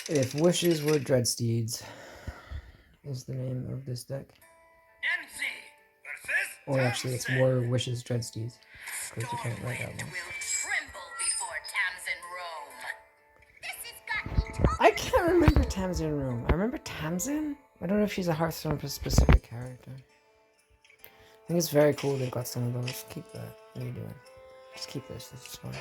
If wishes were dreadsteeds, is the name of this deck. Or actually, it's War Wishes Dreadsteeds. Because you can't write that one. I can't remember Tamsin Rome. I remember Tamsin? I don't know if she's a Hearthstone specific character. I think it's very cool they've got some of those. Keep that. What are you doing? Just keep this. This is fine.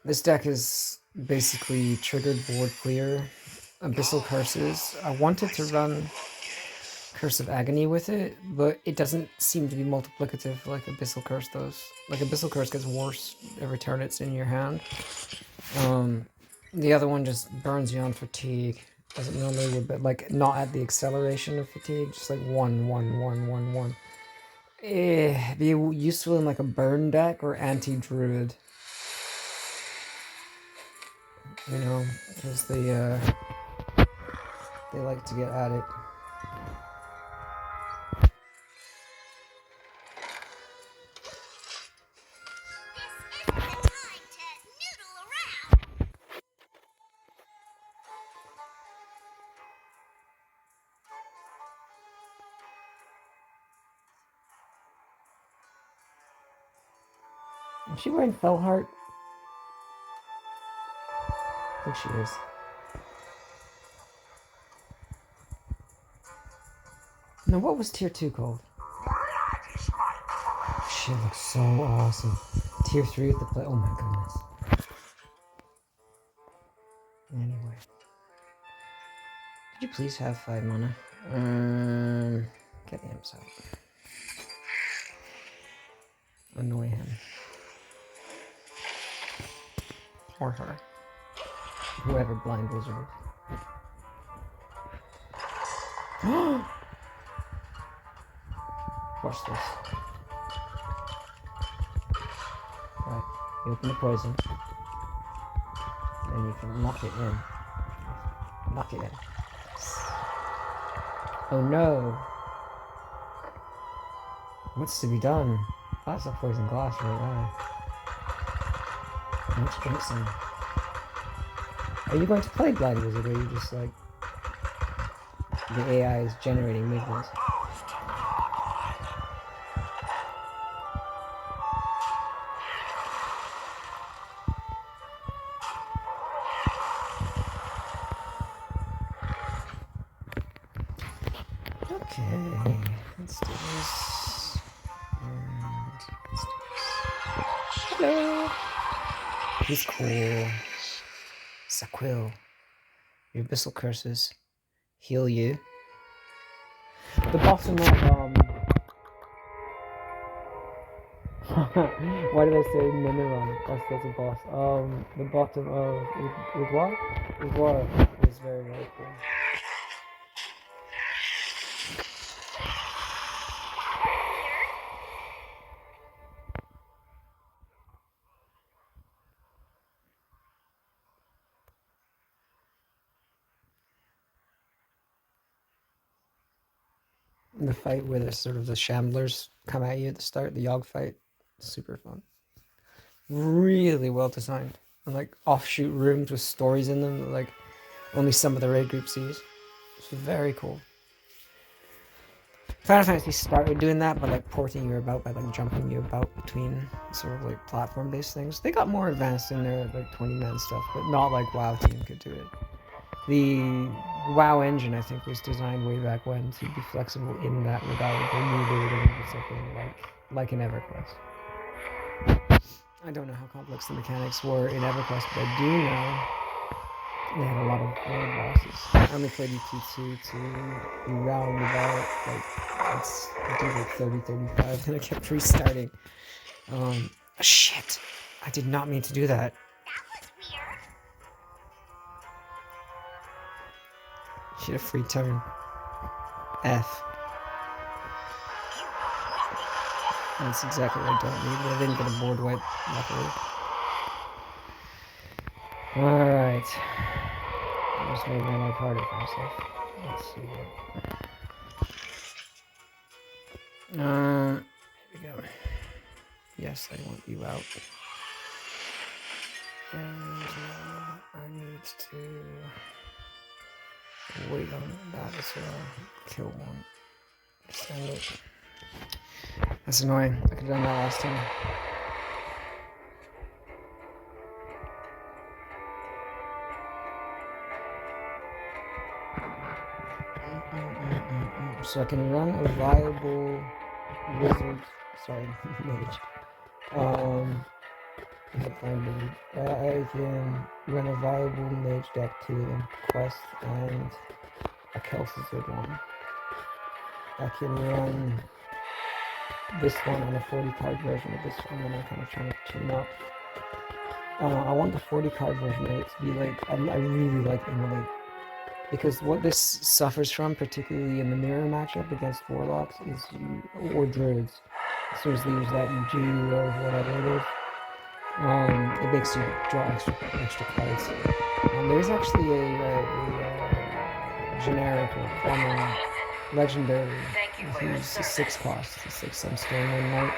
This deck is basically triggered board clear, Abyssal Curses. I wanted to run Curse of Agony with it, but it doesn't seem to be multiplicative like Abyssal Curse does. Like Abyssal Curse gets worse every turn it's in your hand. The other one just burns you on fatigue, as it normally would, but like not at the acceleration of fatigue, just like 1, 1, 1, 1, 1. Be useful in like a burn deck or anti-druid. You know, because they like to get at it. Is she wearing Fellheart? I think she is. No, what was tier 2 called? She looks so awesome. Tier 3 with the play. Oh my goodness. Anyway. Could you please have 5 mana? Get the imps out. Annoy him. Or her. Whoever blind wizard is. Watch this. Right. You open the poison. Then you can knock it in. Knock it in. Oh no! What's to be done? That's a poison glass right there. Much drinking. Are you going to play Blind Wizard, or are you just like the AI is generating movements? Okay, let's do this. And let's do this. Hello! He's cool. Saquil. Your Abyssal Curses heal you. The bottom of, why did I say Mimiron? That's a boss. The bottom of Udwar? Udwar is very, very cool. The fight where the sort of the shamblers come at you at the start, the Yogg fight, super fun. Really well designed. And like offshoot rooms with stories in them that like only some of the raid group sees. It's very cool. Final Fantasy started doing that, but like porting you about by like jumping you about between sort of like platform based things. They got more advanced in their like 20-man stuff, but not like WoW team could do it. The WoW engine, I think, was designed way back when to be flexible in that regard. They knew they were going to do something like an EverQuest. I don't know how complex the mechanics were in EverQuest, but I do know they had a lot of bosses. I only played EP2 to be roundabout, let's do like 30, 35, and I kept restarting. Shit! I did not mean to do that. Shit, a free turn. F. That's exactly what I don't need, but I didn't get a board wipe, luckily. Alright. I just made my life harder for myself. Let's see what. Here we go. Yes, I want you out. And I need to wait on that as well. Kill one. Send it. That's annoying. I could have done that last time. So I can run a viable wizard. Sorry, mage. I can run a viable mage deck, 2 of them, quest and a Kelsizard one. I can run this one and a 40 card version of this one, and I'm kind of trying to tune up. I want the 40 card version of it to be like, I really like Immolate. Because what this suffers from, particularly in the mirror matchup against warlocks, is or druids, as soon as they use that G or whatever it is, it makes you draw extra cards. There's actually a generic or common legendary who's a 6 cost, a 6 Sunstone One Night.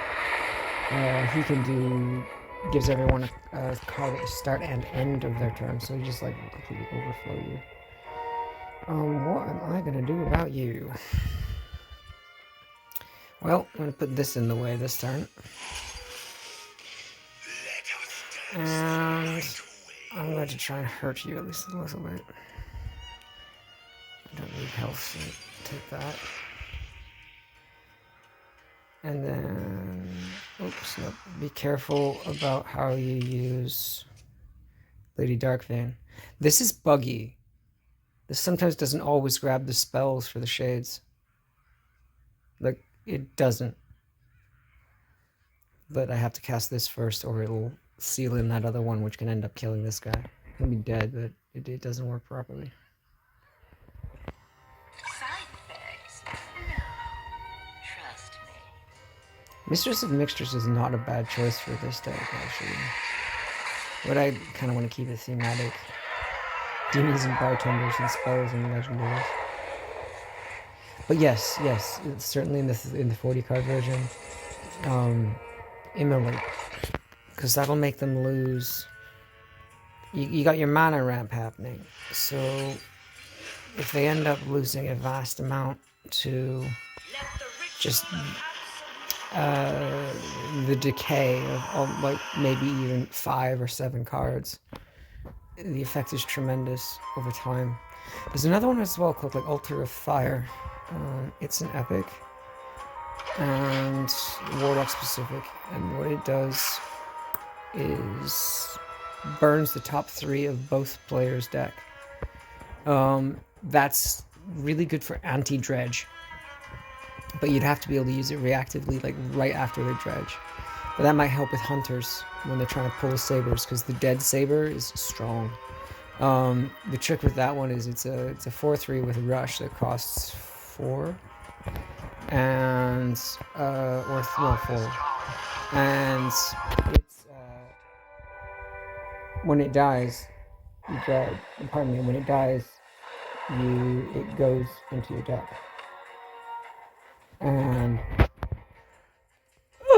He can gives everyone a card at the start and end of their turn, so he just like completely overflow you. What am I gonna do about you? Well, I'm gonna put this in the way this turn. And I'm going to try and hurt you at least a little bit. I don't need health, so take that. And then, oops, nope. Be careful about how you use Lady Darkvein. This is buggy. This sometimes doesn't always grab the spells for the shades. Like, it doesn't. But I have to cast this first, or it'll seal in that other one, which can end up killing this guy. He'll be dead, but it doesn't work properly. Side effects? No. Trust me. Mistress of Mixtures is not a bad choice for this deck, actually. But I kind of want to keep it thematic. Demons and bartenders and spells and legendaries. But yes, it's certainly in the 40 card version. Immolate. Because that'll make them lose. You got your mana ramp happening. So if they end up losing a vast amount to just the decay of like maybe even 5 or 7 cards, the effect is tremendous over time. There's another one as well called like Altar of Fire. It's an epic and warlock specific, and what it does is burns the top 3 of both players' deck. That's really good for anti-dredge, but you'd have to be able to use it reactively, like right after they dredge. But that might help with hunters when they're trying to pull sabers, because the dead saber is strong. The trick with that one is it's a 4/3 with rush that costs 4, and or 4, and it's when it dies, when it dies, it goes into your deck, and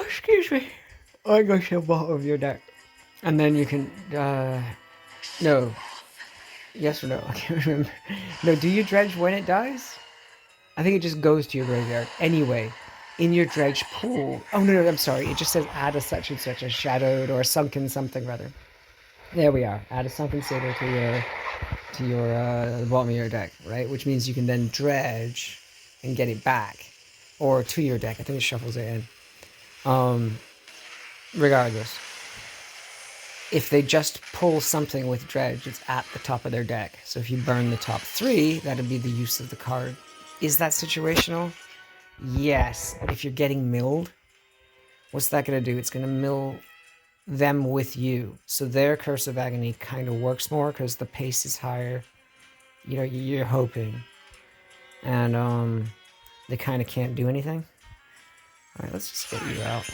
excuse me, it goes to the bottom of your deck, and then you can no, yes or no, I can't remember. No, do you dredge when it dies? I think it just goes to your graveyard. Anyway, in your dredge pool... Oh, no, I'm sorry. It just says add a such and such, a shadowed or a sunken something, rather. There we are. Add a sunken saber to your the bottom of your deck, right? Which means you can then dredge and get it back. Or to your deck. I think it shuffles it in. Regardless. If they just pull something with dredge, it's at the top of their deck. So if you burn the top 3, that'd be the use of the card. Is that situational? Yes. But if you're getting milled, what's that going to do? It's going to mill them with you. So their Curse of Agony kind of works more because the pace is higher. You know, you're hoping. And they kind of can't do anything. Alright, let's just get you out.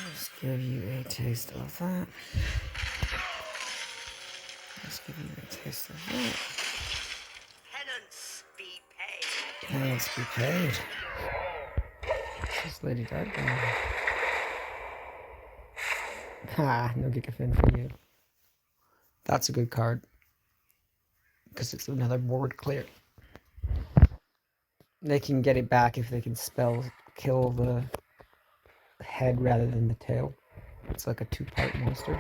Let's give you a taste of that. Let's give you a taste of that. Penance be paid. Penance be paid. This is Lady Darkvein. Ha, no Gigafin for you. That's a good card. Because it's another board clear. They can get it back if they can kill the head rather than the tail. It's like a 2-part monster.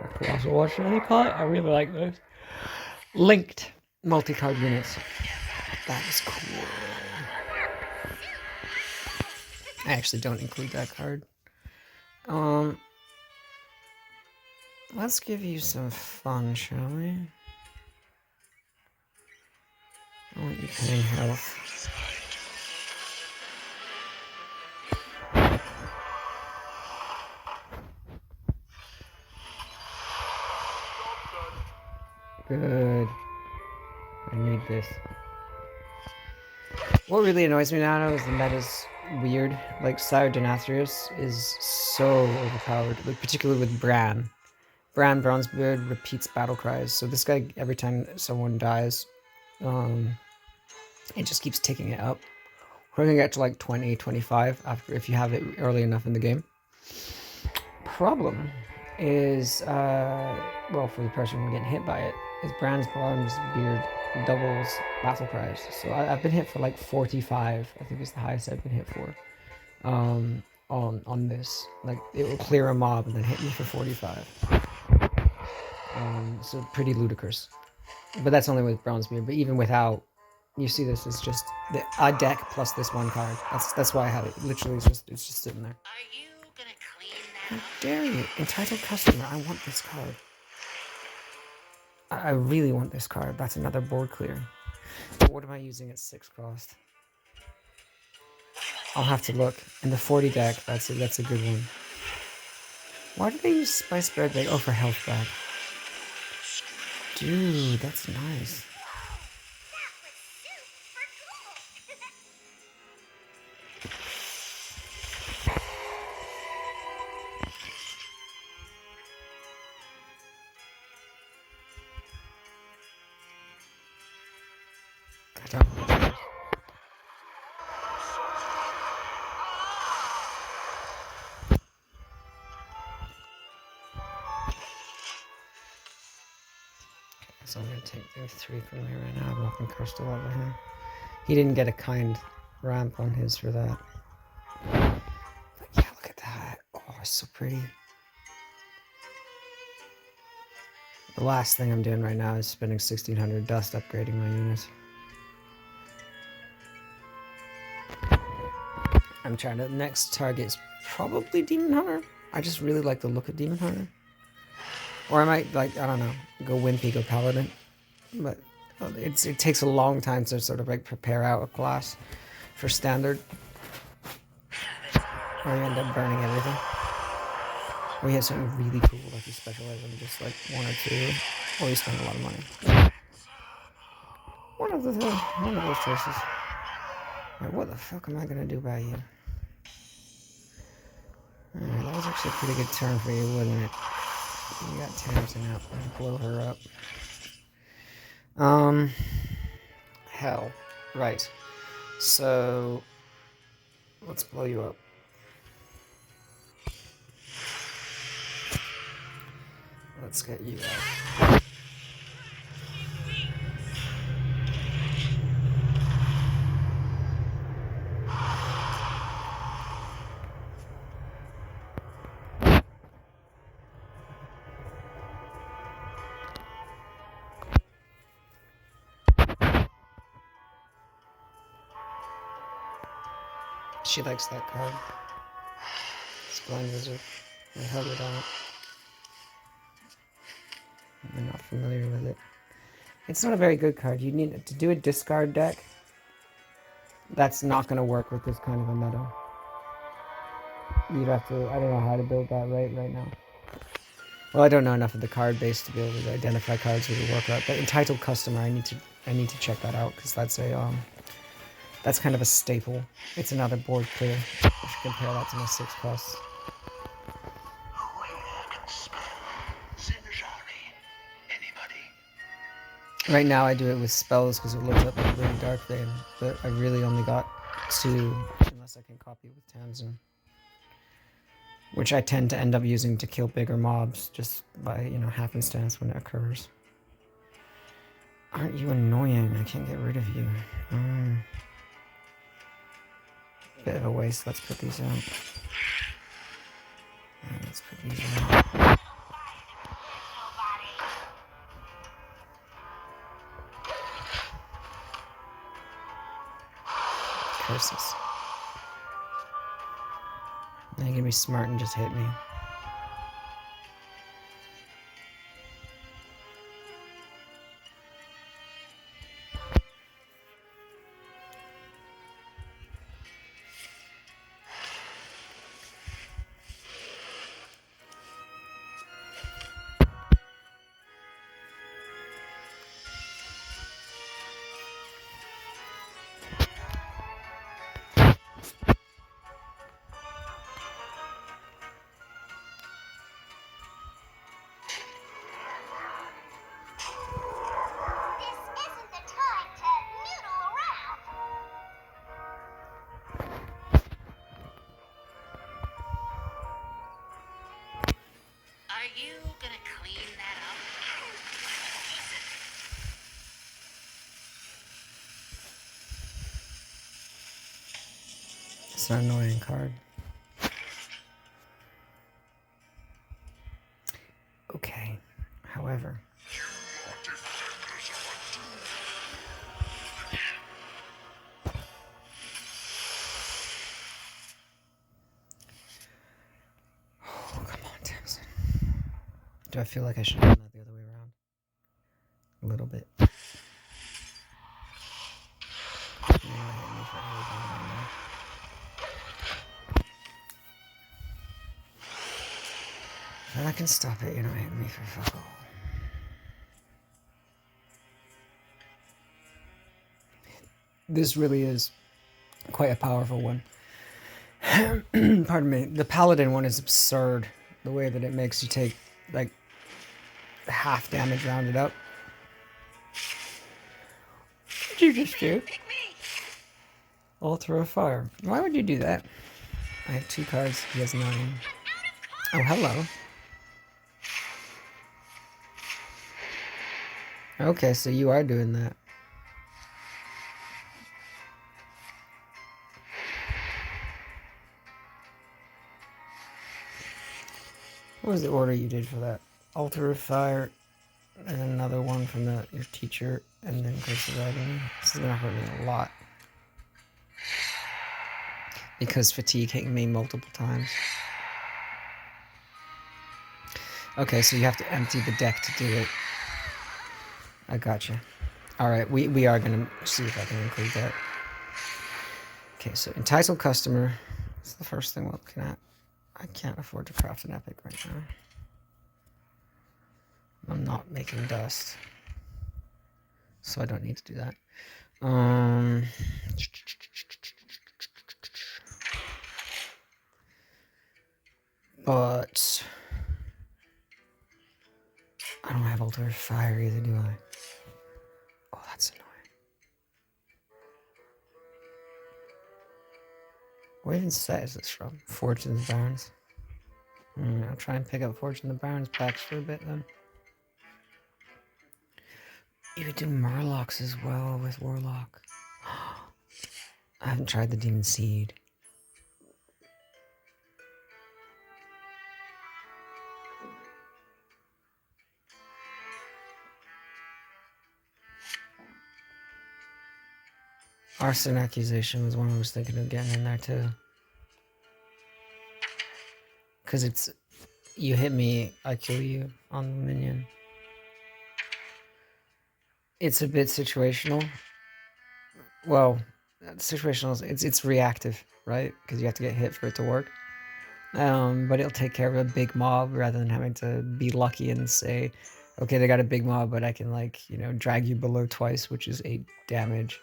Or colossal, what should they call it? I really like those. Linked multi-card units. That is cool. I actually don't include that card. Let's give you some fun, shall we? I want you paying health. Good. I need this. What really annoys me now is the meta's weird. Like, Sire Denathrius is so overpowered, like, particularly with Bran. Bran Bronzebeard repeats battle cries, so this guy, every time someone dies, it just keeps ticking it up. We're gonna get to like 20, 25 after if you have it early enough in the game. Problem is, well, for the person getting hit by it, is Bran's Bronzebeard doubles battle cries. So I've been hit for like 45. I think is the highest I've been hit for. On this, like it will clear a mob and then hit me for 45. So pretty ludicrous. But that's only with Bronzebeard. But even without, you see this is just a deck plus this one card. That's why I have it. Literally, it's just sitting there. Are you gonna clean How that? dare you, entitled customer? I want this card. I really want this card. That's another board clear. But what am I using at 6 cost? I'll have to look. In the 40 deck, that's a good one. Why do they use Spice Bread? Oh, for health back. Dude, that's nice. I don't know. So I'm gonna take those 3 from me right now. I'm not gonna curse the over him. He didn't get a kind ramp on his for that. But yeah, look at that. Oh, it's so pretty. The last thing I'm doing right now is spending 1600 dust upgrading my units. I'm trying to. Next target is probably Demon Hunter. I just really like the look of Demon Hunter. Or I might, like, I don't know, go Wimpy, go Paladin. But it takes a long time to sort of like prepare out a class for standard. Or you end up burning everything. Or you have something really cool, like you specialize in just like 1 or 2. Or you spend a lot of money. One of those choices. Right, what the fuck am I gonna do by you? Alright, that was actually a pretty good turn for you, wasn't it? You got Tamsin out. Blow her up. Hell. Right. So, let's blow you up. Let's get you out. She likes that card. It's Blind Wizard. I held it on it. I'm not familiar with it. It's not a very good card. You need to do a discard deck. That's not going to work with this kind of a meta. You'd have to. I don't know how to build that right now. Well, I don't know enough of the card base to be able to identify cards that would work out. But entitled customer, I need to check that out because that's a that's kind of a staple. It's another board clear. If you compare that to my 6 costs. Right now I do it with spells because it looks up like really dark vein, but I really only got 2 unless I can copy with Tamsin. which I tend to end up using to kill bigger mobs just by, you know, happenstance when it occurs. Aren't you annoying? I can't get rid of you. Bit of a waste. Let's put these out. Let's put these out. Curses. Now you're gonna be smart and just hit me. Are you gonna clean that up? It's an annoying card. Okay, however. Oh, come on, Tamsin. Do I feel like I should have done that the other way around? A little bit. If I can stop it, you're not hitting me for fuck all. This really is quite a powerful one. Pardon me. The paladin one is absurd. The way that it makes you take, like, half damage rounded up. What did you just do? Altar of Fire. Why would you do that? I have 2 cards. He has 9. Oh, hello. Okay, so you are doing that. What was the order you did for that? Altar of Fire, and another one from your teacher, and then Curse of Agony. This is gonna hurt me a lot. Because fatigue hit me multiple times. Okay, so you have to empty the deck to do it. I gotcha. Alright, we are gonna see if I can include that. Okay, so entitled customer. That's the first thing we're looking at. I can't afford to craft an epic right now. I'm not making dust. So I don't need to do that. But I don't have Altar of Fire either, do I? Oh, that's annoying. What even set is this from? Forge in the Barrens. I'll try and pick up Forge in the Barrens packs for a bit then. You could do Murlocs as well with Warlock. I haven't tried the Demon Seed. Arson Accusation was one I was thinking of getting in there too. Because it's, you hit me, I kill you on the minion. It's a bit situational. Well, situational, it's reactive, right? Because you have to get hit for it to work. But it'll take care of a big mob rather than having to be lucky and say, okay, they got a big mob, but I can, like, you know, drag you below twice, which is 8 damage.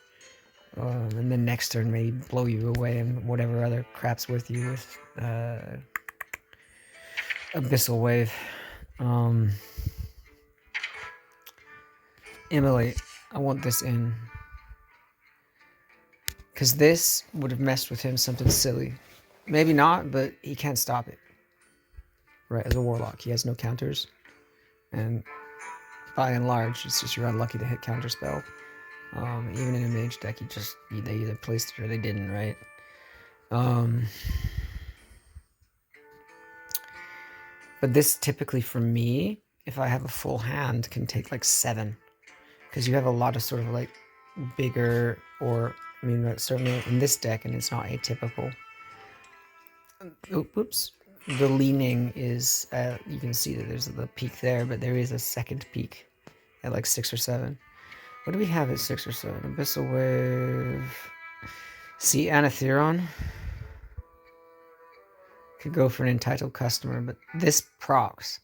And then next turn maybe blow you away and whatever other crap's with you with Abyssal Wave. Emily, I want this in. Because this would have messed with him something silly. Maybe not, but he can't stop it. right? As a warlock, he has no counters, and by and large, it's just you're unlucky to hit counterspell. Even in a mage deck, they either placed it or they didn't, right? But this typically for me, if I have a full hand, can take like 7, because you have a lot of sort of like bigger, or I mean, certainly in this deck, and it's not atypical. Oops. The leaning is, you can see that there's the peak there, but there is a second peak at like 6 or 7. What do we have at 6 or 7? Abyssal Wave. See, Anatheron could go for an entitled customer, but this procs,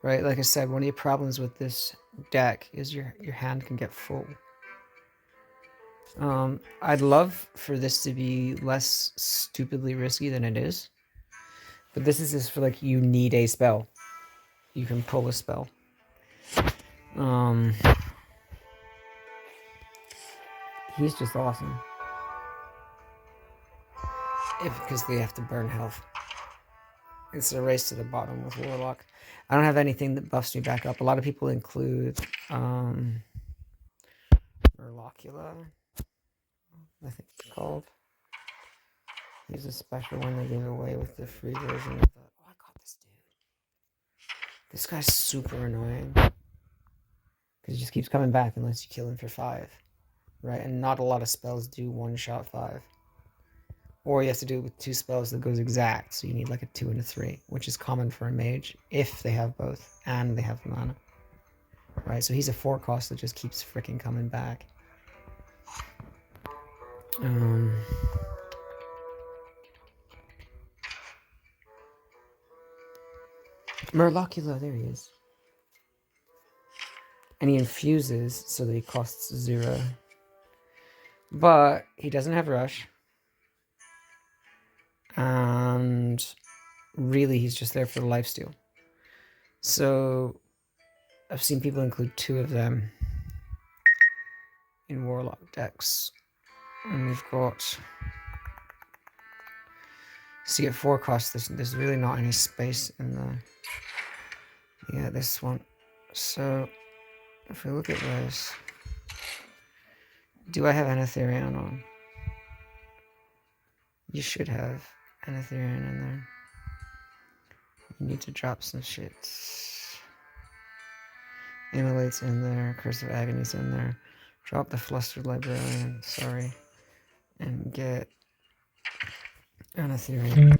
right? Like I said, one of your problems with this deck is your hand can get full. I'd love for this to be less stupidly risky than it is, but this is just for like, you need a spell. You can pull a spell. He's just awesome. Because they have to burn health. It's a race to the bottom with Warlock. I don't have anything that buffs me back up. A lot of people include Merlocula, I think it's called. He's a special one they gave away with the free version of the... Oh, I got this dude. This guy's super annoying. Because he just keeps coming back unless you kill him for 5. Right? And not a lot of spells do one-shot 5. Or you have to do it with 2 spells that goes exact, so you need like a 2 and a 3, which is common for a mage, if they have both, and they have mana. Right, so he's a 4 cost that just keeps freaking coming back. Merlocula, there he is. And he infuses, so that he costs 0. But he doesn't have rush. And really, he's just there for the lifesteal. So I've seen people include 2 of them in Warlock decks. And we've got... See, at 4 costs, there's really not any space in the... Yeah, this one. So, if we look at this... Do I have Anatherion on? You should have Anatherion in there. You need to drop some shit. Immolate's in there. Curse of Agony's in there. Drop the Flustered Librarian, sorry. And get Anatherion.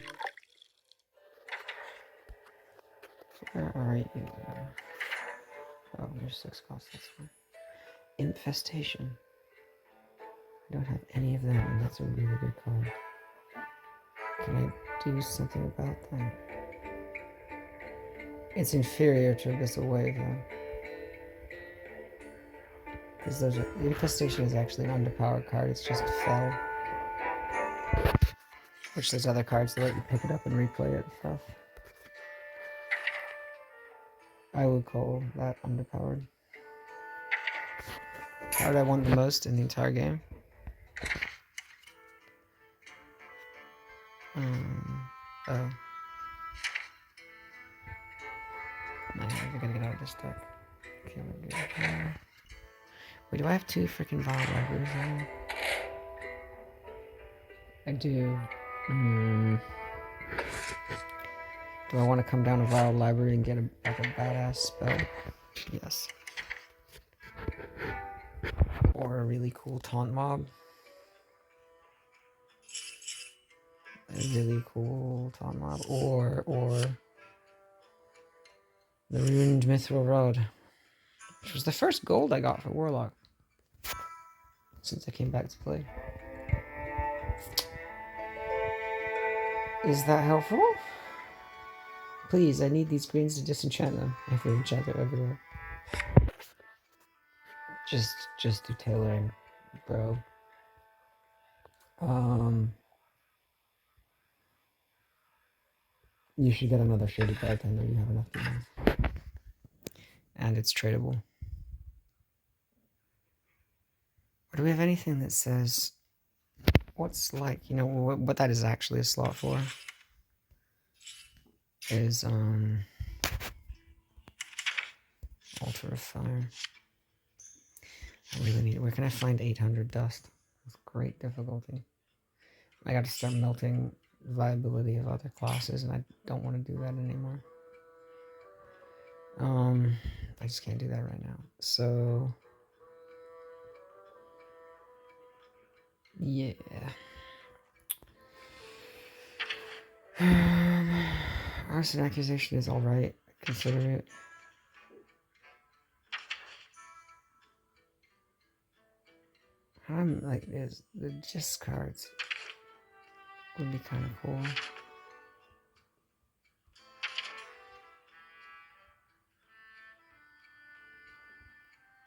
Where are you? Oh, there's 6 costs, that's fine. Infestation. I don't have any of them, and that's a really good card. Can I do something about that? It's inferior to Abyssal Wave, though. Because Infestation is actually an underpowered card, it's just Fell. Which there's other cards that let you pick it up and replay it and stuff. I would call that underpowered. Card I want the most in the entire game. Oh. Man, we're gonna get out of this deck. Okay, we're good. Wait, do I have 2 freaking Vile Libraries on? I do. Do I want to come down a Vile Library and get a badass spell? Yes. Or a really cool Taunt Mob. A really cool Taunt Mob. Or the Ruined Mithril Road. Which was the first gold I got for Warlock. Since I came back to play. Is that helpful? Please, I need these greens to disenchant them. I have to enchant it everywhere. Just do tailoring, bro. You should get another Shady Bartender. You have enough demons. And it's tradable. Or do we have anything that says what's like, you know, what that is actually a slot for? is altar of fire. I really need. Where can I find 800 dust? With great difficulty. I got to start melting viability of other classes, and I don't want to do that anymore. I just can't do that right now. So yeah. Arson accusation is alright. Consider it. I'm like this. The gist cards would be kind of cool.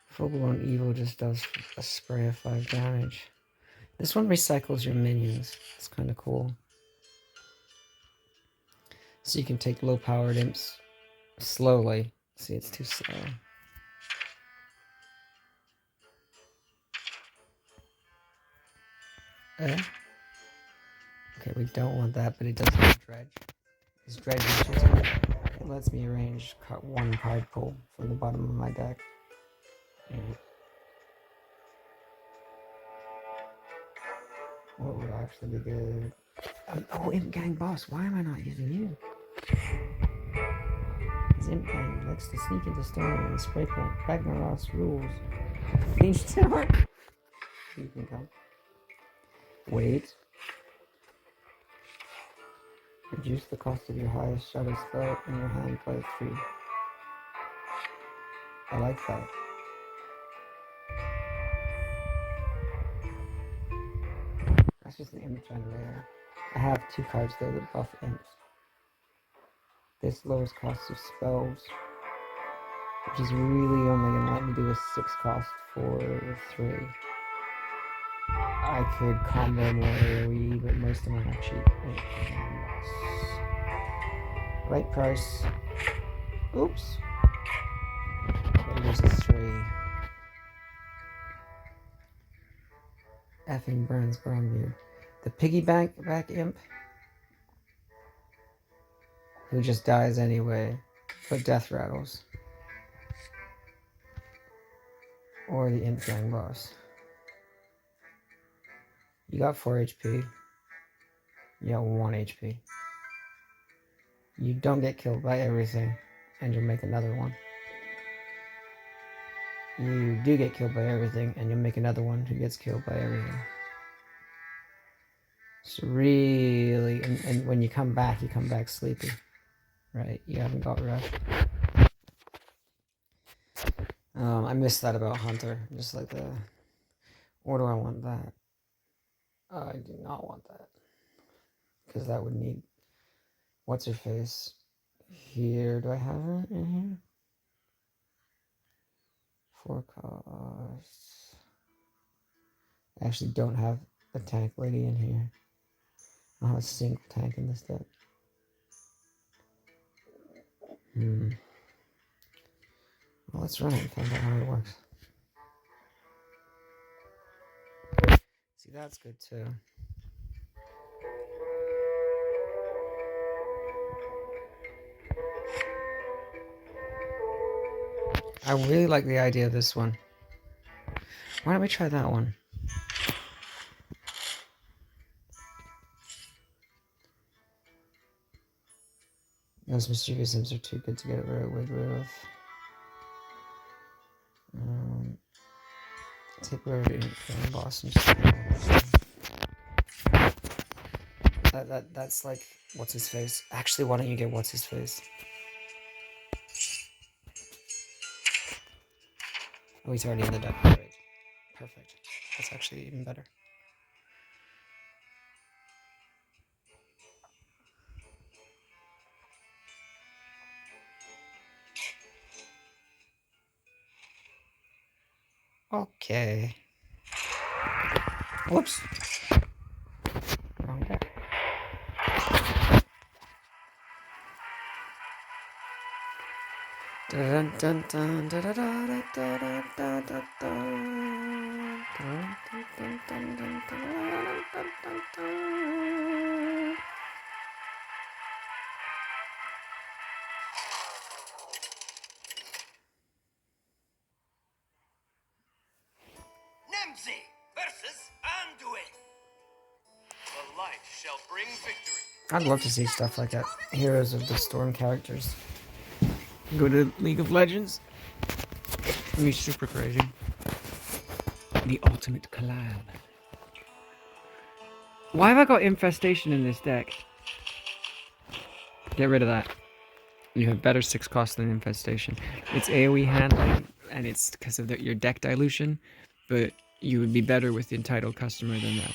Full-blown evil just does a spray of 5 damage. This one recycles your minions. It's kind of cool. So you can take low-powered imps slowly. See, it's too slow. Okay, we don't want that, but it does have dredge. Is dredge useful? It lets me arrange one card pull from the bottom of my deck. What would actually be good? Oh, Imp Gang Boss. Why am I not using you? His Imp Gang likes to sneak into stone and spray paint. Ragnarok's rules. Change tower. You can come. Wait. Reduce the cost of your highest shadow spell in your hand by 3. I like that. That's just an imp generator. I have 2 cards though that buff imps. This lowers cost of spells, which is really only going to let me do a 6 cost for 3. I could combo more AoE, but most of them are cheap. Right price. Oops. But it is 3. Effing burns Bromview. The piggyback back imp, who just dies anyway, but death rattles. Or the Imp Gang Boss. You got 4 HP. You got 1 HP. You don't get killed by everything, and you'll make another one. You do get killed by everything, and you'll make another one who gets killed by everything. It's really... And when you come back sleepy. Right? You haven't got rest. I missed that about Hunter. Just like the... Or do I want that? I do not want that. Because that would need... What's her face? Here. Do I have her in here? 4 costs. I actually don't have a tank lady in here. I don't have a single tank in this deck. Well, let's run it and find out how it works. See, that's good too. I really like the idea of this one. Why don't we try that one? Those mischievous imps are too good to get rid of. Take whatever the boss and just... That's like what's his face. Actually, why don't you get what's his face? Oh, he's already in the deck. Great. Perfect. That's actually even better. Okay. Whoops. Wrong deck. Dun dun dun da da da da da da da da. Dun dun dun dun dun dun dun. light shall bring victory. I'd love to see stuff like that. Heroes of the Storm characters. Go to League of Legends. It'd be super crazy. The ultimate collab. Why have I got Infestation in this deck? Get rid of that. You have better 6 cost than Infestation. It's AoE handling, and it's because of your deck dilution, but you would be better with the Entitled Customer than that.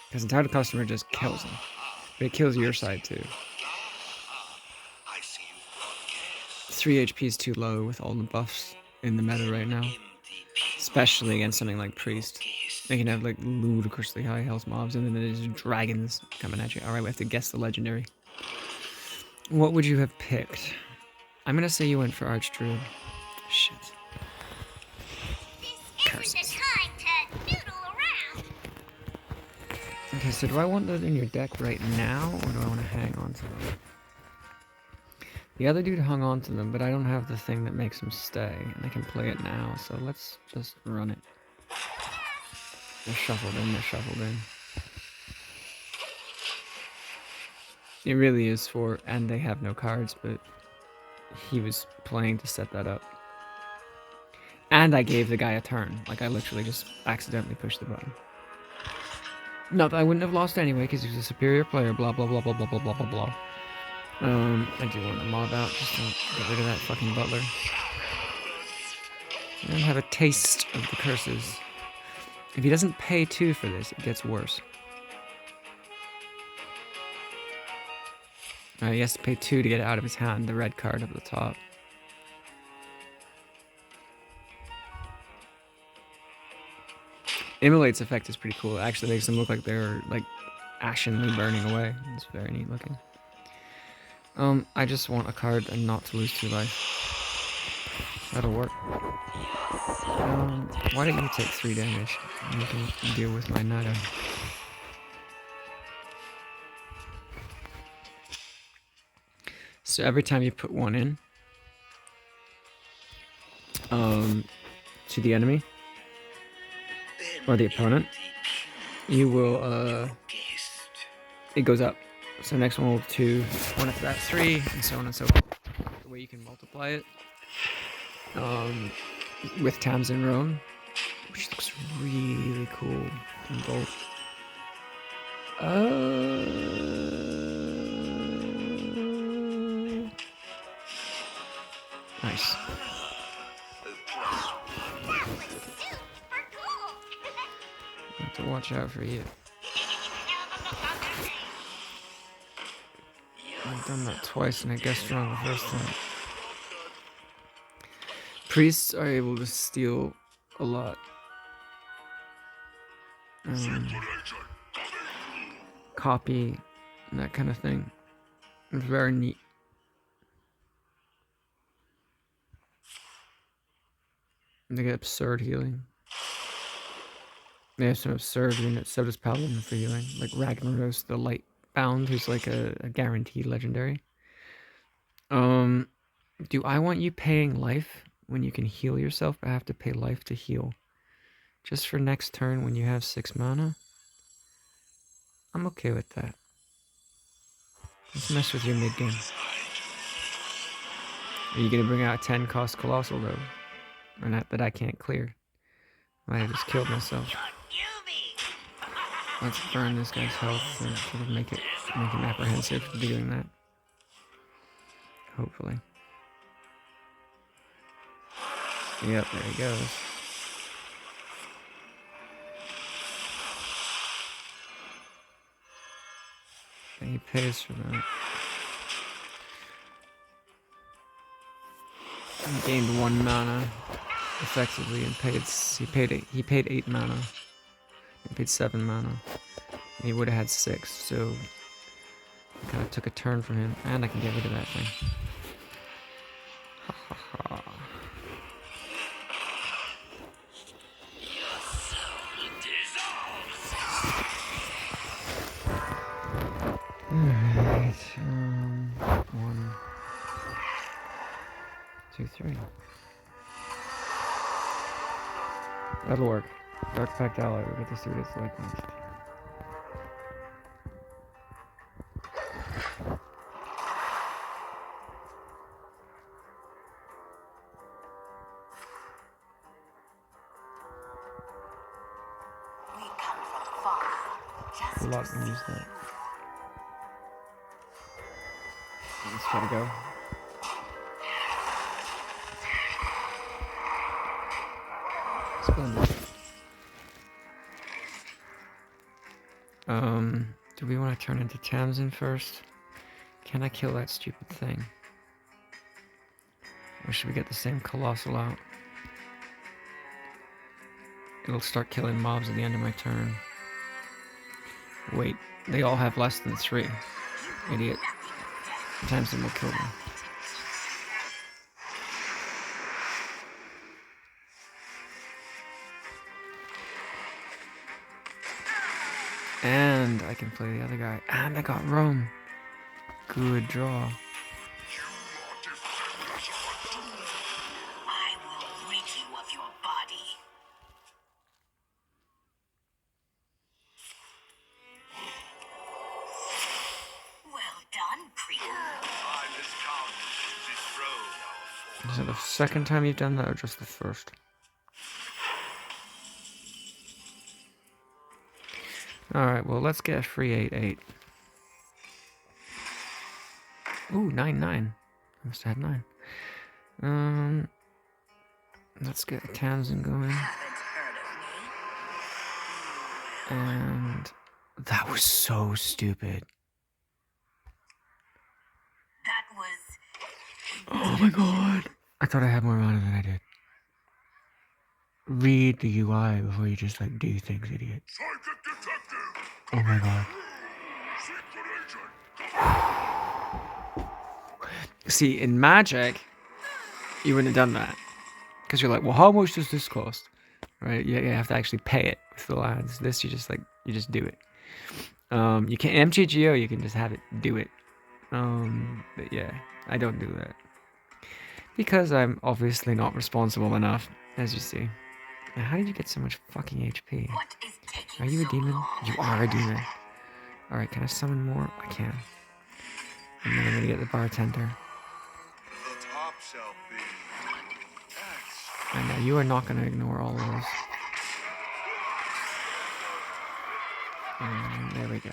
Because Entitled Customer just kills them. But it kills your side too. 3 HP is too low with all the buffs in the meta right now. Especially against something like Priest. They can have like ludicrously high health mobs and then there's dragons coming at you. Alright, we have to guess the legendary. What would you have picked? I'm gonna say you went for Archdruid. Shit. Curses. Okay, so do I want those in your deck right now, or do I want to hang on to them? The other dude hung on to them, but I don't have the thing that makes him stay, and I can play it now, so let's just run it. They're shuffled in, they're shuffled in. It really is for, and they have no cards, but he was playing to set that up. And I gave the guy a turn, like I literally just accidentally pushed the button. Not that I wouldn't have lost anyway, because he was a superior player, blah blah blah blah blah blah blah blah blah. I do want to mob out just to get rid of that fucking butler. And have a taste of the curses. If he doesn't pay 2 for this, it gets worse. He has to pay 2 to get it out of his hand, the red card at the top. Immolate's effect is pretty cool. It actually makes them look like they're like ashenly burning away. It's very neat looking. I just want a card and not to lose 2 life. That'll work. Why don't you take 3 damage? And you can deal with my Nada. So every time you put 1 in, to the enemy, or the opponent, you will, it goes up. So next one will 2, 1 after that 3, and so on and so forth. The way you can multiply it, with Tamsin Roan, which looks really cool in gold. Nice. I have to watch out for you. I've done that twice and I guessed wrong the first time. Priests are able to steal a lot. Copy, and that kind of thing. It's very neat. They get absurd healing. They have some absurd units, so does Paladin for healing. Like Ragnaros the Lightbound, who's like a guaranteed legendary. Do I want you paying life when you can heal yourself, but have to pay life to heal? Just for next turn when you have 6 mana? I'm okay with that. Let's mess with your mid-game. Are you gonna bring out a 10 cost Colossal though? Or not that I can't clear. I might have just killed myself. Let's burn this guy's health and sort of make him apprehensive to doing that. Hopefully. Yep, there he goes. And he pays for that. He gained 1 mana effectively and he paid 8 mana. He paid 7 mana. And he would have had 6, so I kind of took a turn from him, and I can get rid of that thing. Ha ha ha. Alright, 1, 2, 3. That'll work. Dark Pact Ally, we'll get to see what it's like next. lot and use that. Let's try to go. Splendid. Do we want to turn into Tamsin first? Can I kill that stupid thing? Or should we get the same Colossal out? It'll start killing mobs at the end of my turn. Wait, they all have less than 3. Idiot. Tamsin will kill them. And I can play the other guy. And I got Rome. Good draw. I will rid you of your body. Well done, creature. Time has come to dethrone our Is it the second time you've done that or just the first? Alright, well let's get a free 8-8. Ooh, 9-9. I must have had 9. Let's get Tamsin going. And that was so stupid. That was... Oh my god. I thought I had more mana than I did. Read the UI before you just like do things, idiot. Oh my god. See, in Magic, you wouldn't have done that. Because you're like, well, how much does this cost? Right? You have to actually pay it with the lands. This, you just do it. You can MTGO, you can just have it do it. But yeah, I don't do that. Because I'm obviously not responsible enough, as you see. Now, how did you get so much fucking HP? What is taking Are you a so demon? long? You are a demon. Alright, can I summon more? I can. And then I'm gonna get the bartender. The top shall be. I know, you are not gonna ignore all of those. And there we go.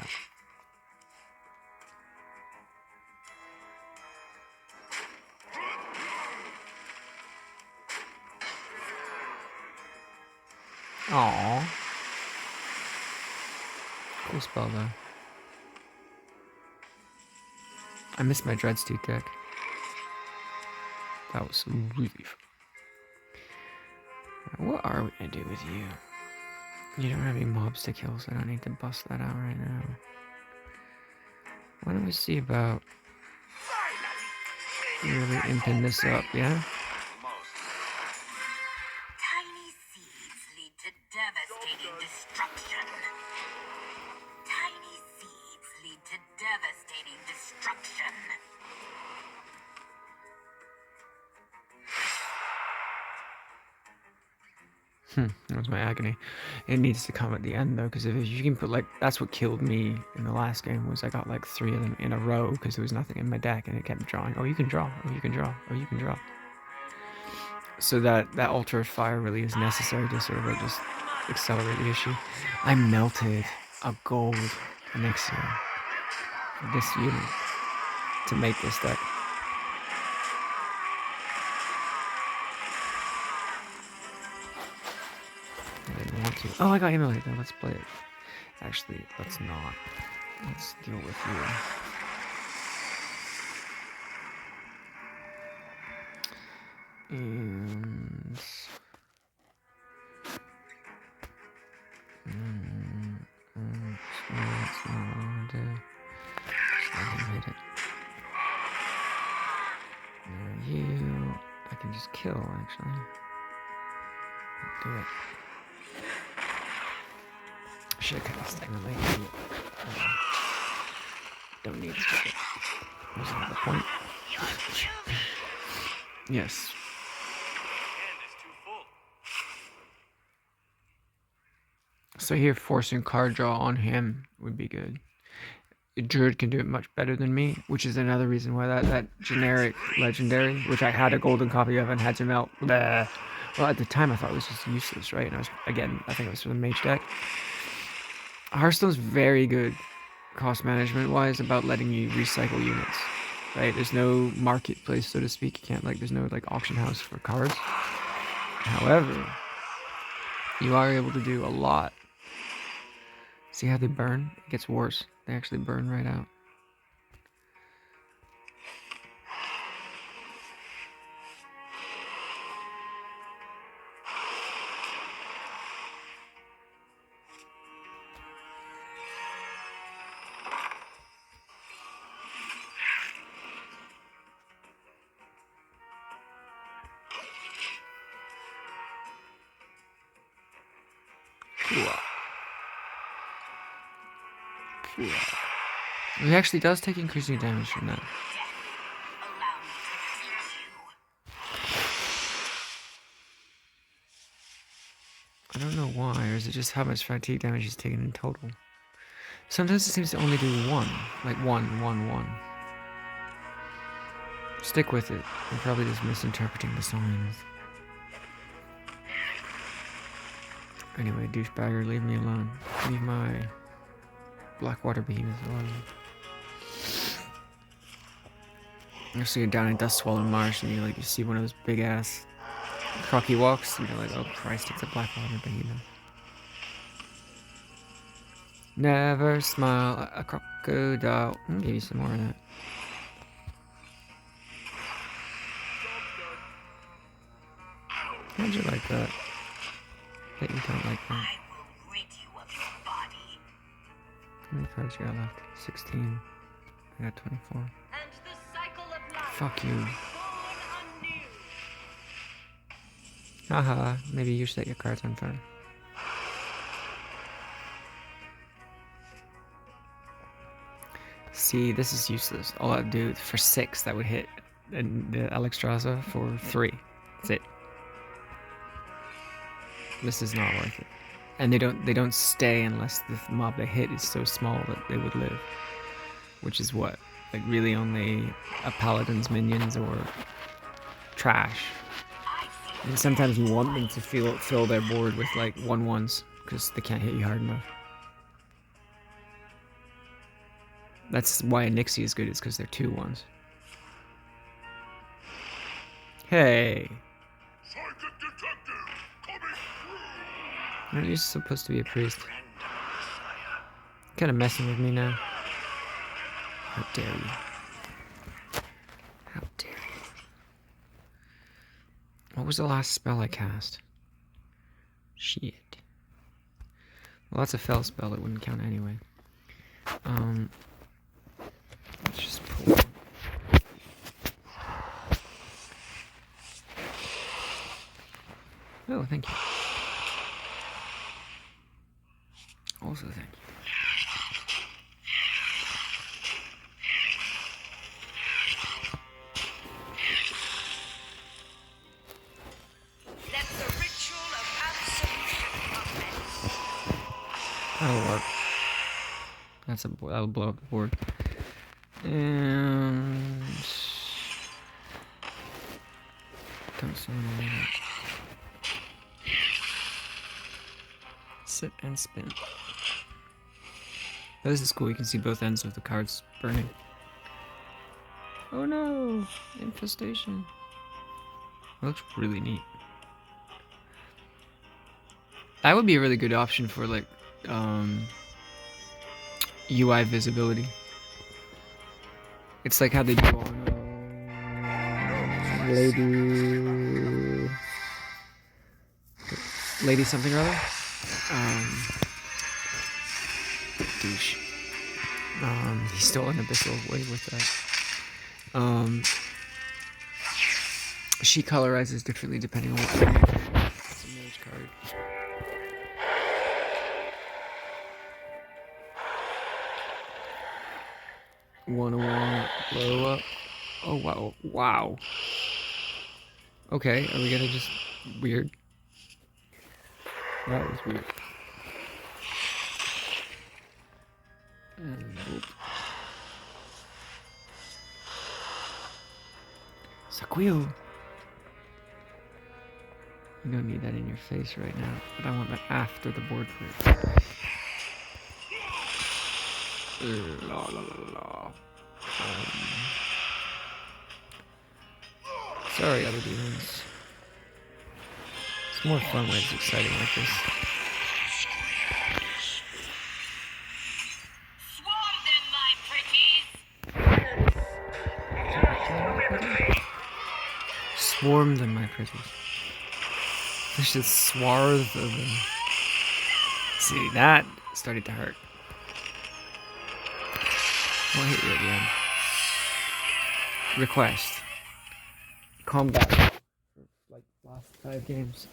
Aww. Cool spell though. I missed my Dreadstooth deck. That was really fun. What are we gonna do with you? You don't have any mobs to kill, so I don't need to bust that out right now. Why don't we see about really imping this up, yeah? Tiny seeds lead to devastating destruction. Tiny seeds lead to devastating destruction. That was my agony. It needs to come at the end though, because if you can put like, that's what killed me in the last game, was I got like 3 of them in a row because there was nothing in my deck and it kept drawing. Oh, you can draw. Oh, you can draw. Oh, you can draw. So that Altar of Fire really is necessary to sort of like just accelerate the issue. I melted a gold next year for this unit to make this deck. I didn't want to. Oh, I got emulated though. Let's play it. Actually, let's not. Let's deal with you. And that's not what I want to do. Just let him hit it. Now you, I can just kill actually. Do it. Should have cast emulate. Don't need to. Wasn't the point. Yes. So here, forcing card draw on him would be good. Druid can do it much better than me, which is another reason why that generic legendary, which I had a golden copy of and had to melt. Bleh. Well, at the time I thought it was just useless, right? And I think it was for the mage deck. Hearthstone's very good cost management wise about letting you recycle units. Right? There's no marketplace, so to speak. You can't like there's no like auction house for cards. However, you are able to do a lot. See how they burn? It gets worse. They actually burn right out. He actually does take increasing damage from that. Allow me to teach you. I don't know why, or is it just how much fatigue damage he's taken in total? Sometimes it seems to only do one. Like one. Stick with it. I'm probably just misinterpreting the signs. Anyway, douchebagger, leave me alone. Leave my Blackwater behemoth alone. So you're down in Dust Swallowed Marsh and you see one of those big ass crocky walks and you're like, oh Christ, it's a Blackwater behemoth. Never smile at a crocodile. I'll give you some more of that. How'd you like that? Bet you don't like that. I will rid you of your body. How many cards you got left? 16. I got 24. And the cycle of life Fuck you. born anew. Haha, maybe you set your cards on fire. See, this is useless. All I'd do for 6 that would hit the Alexstrasza for 3. That's it. This is not worth it. And they don't stay unless the mob they hit is so small that they would live. Which is what? Like really only a paladin's minions or trash. And sometimes you want them to fill their board with like 1/1s because they can't hit you hard enough. That's why a Nixie is good, is because they're 2/1s. Hey! Aren't you supposed to be a priest? Kinda messing with me now. How dare you? How dare you? What was the last spell I cast? Shit. Well, that's a fell spell that wouldn't count anyway. Let's just pull one. Oh, thank you. Also, thank you. Let the ritual of absolution commence. That'll work. That'll blow up the board. And don't summon a minute. Sit and spin. Oh, this is cool. You can see both ends of the cards burning. Oh no! Infestation. That looks really neat. That would be a really good option for like UI visibility. It's like how they do on Lady something or other. Douche. He's still an abyssal way with that. She colorizes differently depending on what it's a mage card. One blow up. Oh wow. Wow. Okay, are we gonna just weird? That was weird. Nope. Sakuyo! You don't need that in your face right now, but I want that after the board break. La la la la. Sorry, other demons. It's more fun when it's exciting like this. Swarm them, my pretties! Swarm them, my pretties. I should swarth them. See, that started to hurt. I'll hit you again. Request. Combat. For like last 5 games.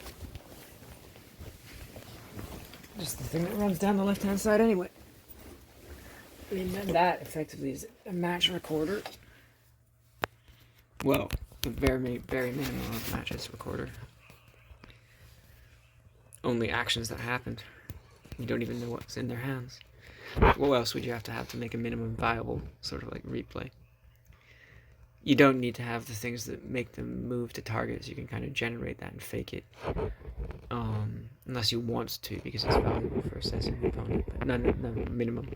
Just the thing that runs down the left-hand side anyway. I mean, that effectively is a match recorder. Well, the very minimum of matches recorder. Only actions that happened. You don't even know what's in their hands. What else would you have to make a minimum viable sort of like replay? You don't need to have the things that make them move to targets. You can kind of generate that and fake it. Unless you want to, because it's valuable for assessing the opponent. But no, minimum.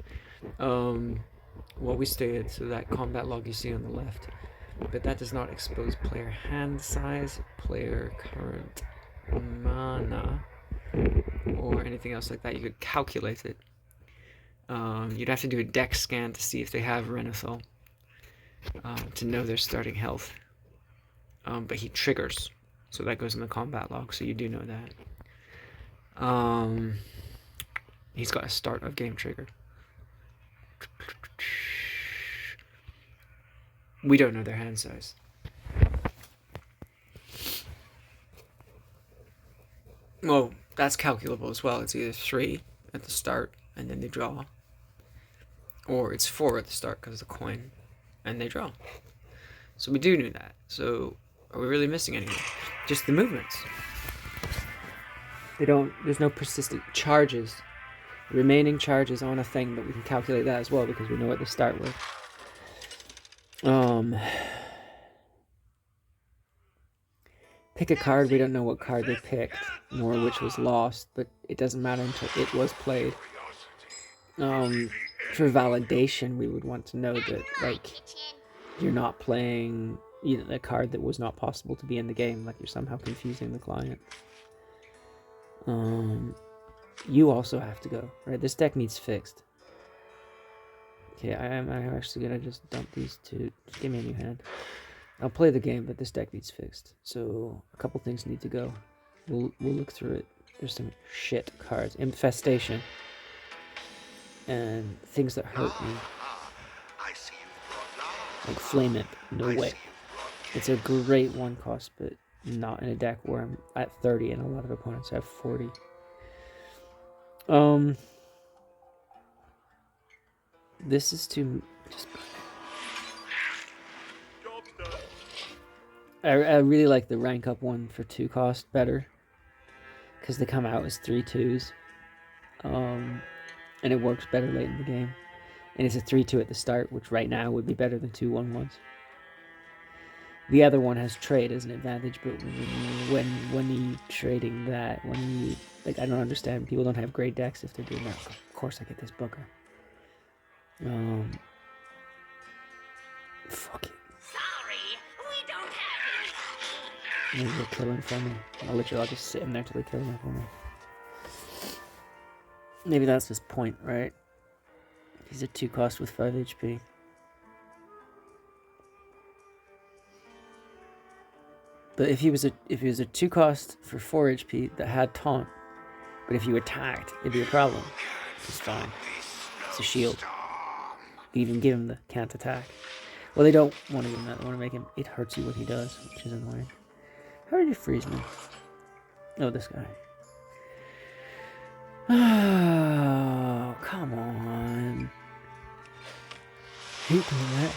What we stated, so that combat log you see on the left, but that does not expose player hand size, player current mana, or anything else like that. You could calculate it. You'd have to do a dex scan to see if they have Renathal, to know their starting health. But he triggers, so that goes in the combat log, so you do know that. He's got a start of game trigger. We don't know their hand size. Well, that's calculable as well. It's either 3 at the start, and then they draw. Or it's 4 at the start, because of the coin, and they draw. So we do know that. So, are we really missing anything? Just the movements. There's no persistent charges. Remaining charges on a thing, but we can calculate that as well, because we know what to start with. Pick a card. We don't know what card they picked, nor which was lost, but it doesn't matter until it was played. For validation, we would want to know that, like, you're not playing either a card that was not possible to be in the game, like you're somehow confusing the client. You also have to go, right? This deck needs fixed. Okay, I'm actually gonna just dump these two. Just give me a new hand. I'll play the game, but this deck needs fixed. So a couple things need to go. We'll look through it. There's some shit cards. Infestation. And things that hurt me. Like Flame Imp. No way. It's a great 1 cost, but not in a deck where I'm at 30 and a lot of opponents have 40. This is too... I really like the rank up one for 2 cost better, because they come out as 3 2s, and it works better late in the game. And it's a 3-2 at the start, which right now would be better than 2 1-1s. The other one has trade as an advantage, but when you trading that, like, I don't understand. People don't have great decks if they're doing that. Of course I get this booker. Fuck it. Sorry, we don't have Maybe they're killing for me. I'll just sit in there till they kill me for me. Maybe that's his point, right? He's a 2 cost with 5 HP. But if he was a 2 cost for 4 HP that had taunt, but if you attacked, it'd be a problem. It's fine. It's a shield. You even give him the can't attack. Well, they don't want to give him that. They want to make him. It hurts you what he does, which is annoying. How did you freeze me? Oh, this guy. Oh, come on. Hate doing that.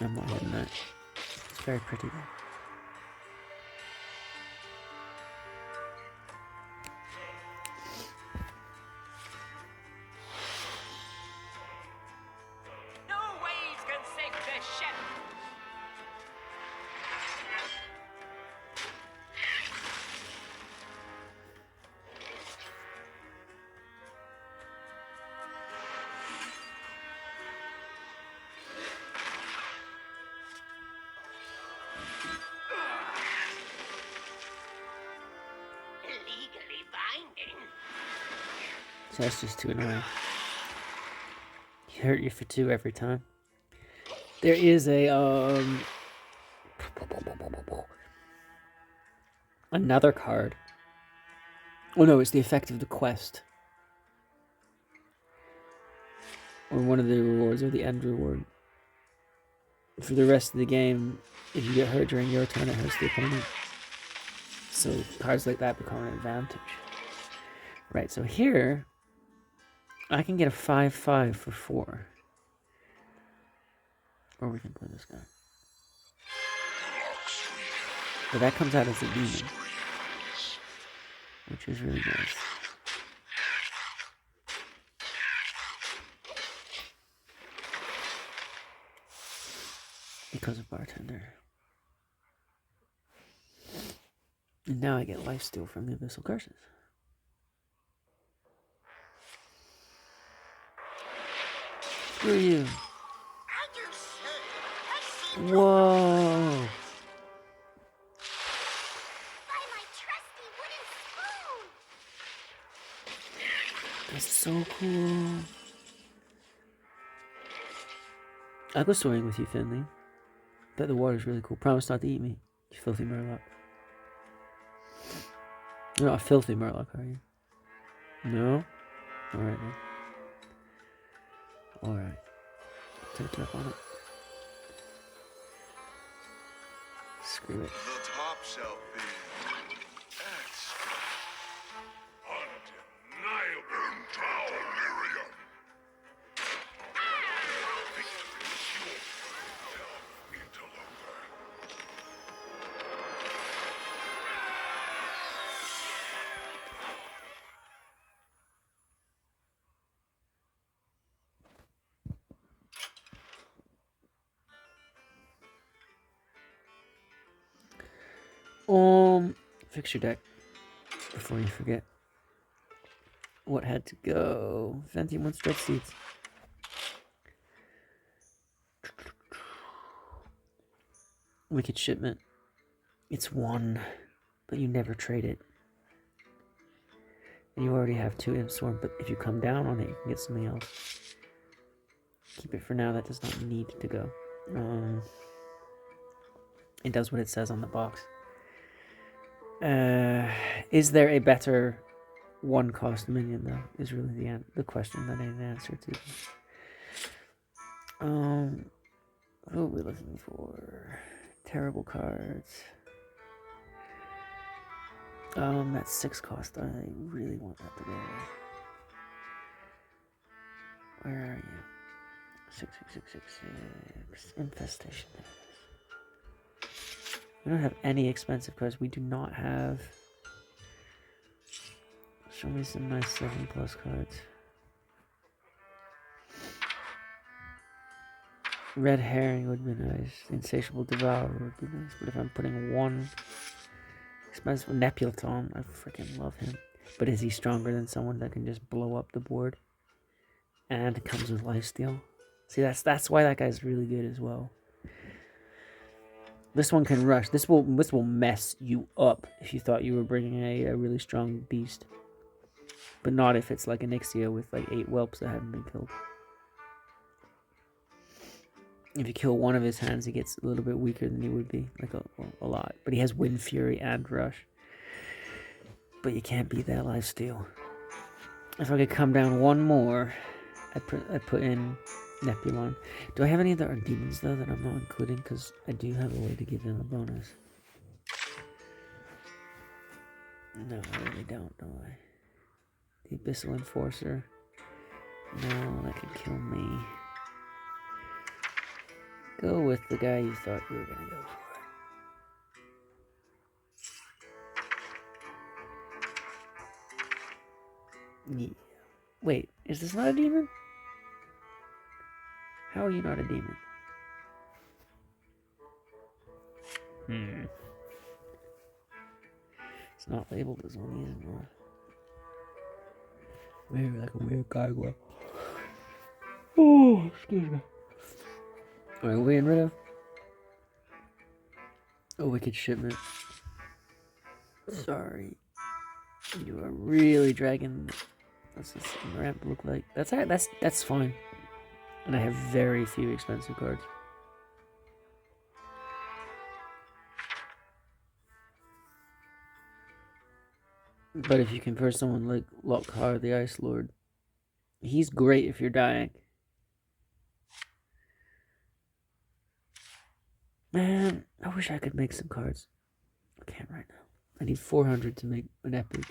I'm not hitting that. It's very pretty though. No waves can sink this ship. So that's just too annoying. He hurt you for 2 every time. There is a another card. Oh no, it's the effect of the quest. Or one of the rewards, or the end reward. For the rest of the game, if you get hurt during your turn, it hurts the opponent. So cards like that become an advantage. Right, so here, I can get a 5/5 for 4. Or we can play this guy. But that comes out as a demon, which is really nice. Because of Bartender. And now I get lifesteal from the Abyssal Curses. Screw you. Whoa. By my trusty wooden spoon! That's so cool. I'll go swimming with you, Finley. Bet the water's really cool. Promise not to eat me, you filthy murloc. You're not a filthy murloc, are you? No? Alright then. Alright. Take up on it. Screw it. The top shall be extra. Undeniable delirium. Victory is yours, interloper. Fix your deck before you forget what had to go. Venti wants Dread Seeds. Wicked Shipment. It's 1, but you never trade it. And you already have 2 Imstorm, but if you come down on it, you can get something else. Keep it for now, that does not need to go. It does what it says on the box. Is there a better 1-cost minion, though, is really the question that I need an answer to. What are we looking for? Terrible cards. That's 6 cost. I really want that to go away. Where are you? 66666. Infestation. There it is. We don't have any expensive cards. We do not have. Show me some nice 7+ cards. Red Herring would be nice. Insatiable Devourer would be nice. But if I'm putting 1 expensive Nepuleton, I freaking love him. But is he stronger than someone that can just blow up the board? And it comes with lifesteal. See, that's why that guy's really good as well. This one can rush. This will mess you up if you thought you were bringing a really strong beast. But not if it's like an Ixia with like 8 whelps that haven't been killed. If you kill one of his hands, he gets a little bit weaker than he would be. Like a lot. But he has Wind Fury and Rush. But you can't beat that lifesteal. If I could come down 1 more, I'd put in Nepulon. Do I have any other demons though that I'm not including? Because I do have a way to give him a bonus. No, I really don't, do I? The Abyssal Enforcer. No, that could kill me. Go with the guy you thought you were gonna go for. Yeah. Wait, is this not a demon? How are you not a demon? It's not labeled as one, isn't it? Maybe like a weird gargoyle. Oh, excuse me. Alright, we're getting rid of a Wicked Shipment. Sorry. You are really dragging What's this ramp look like? That's fine. And I have very few expensive cards. But if you compare someone like Lockhart, the Ice Lord, he's great if you're dying. Man, I wish I could make some cards. I can't right now. I need 400 to make an epic.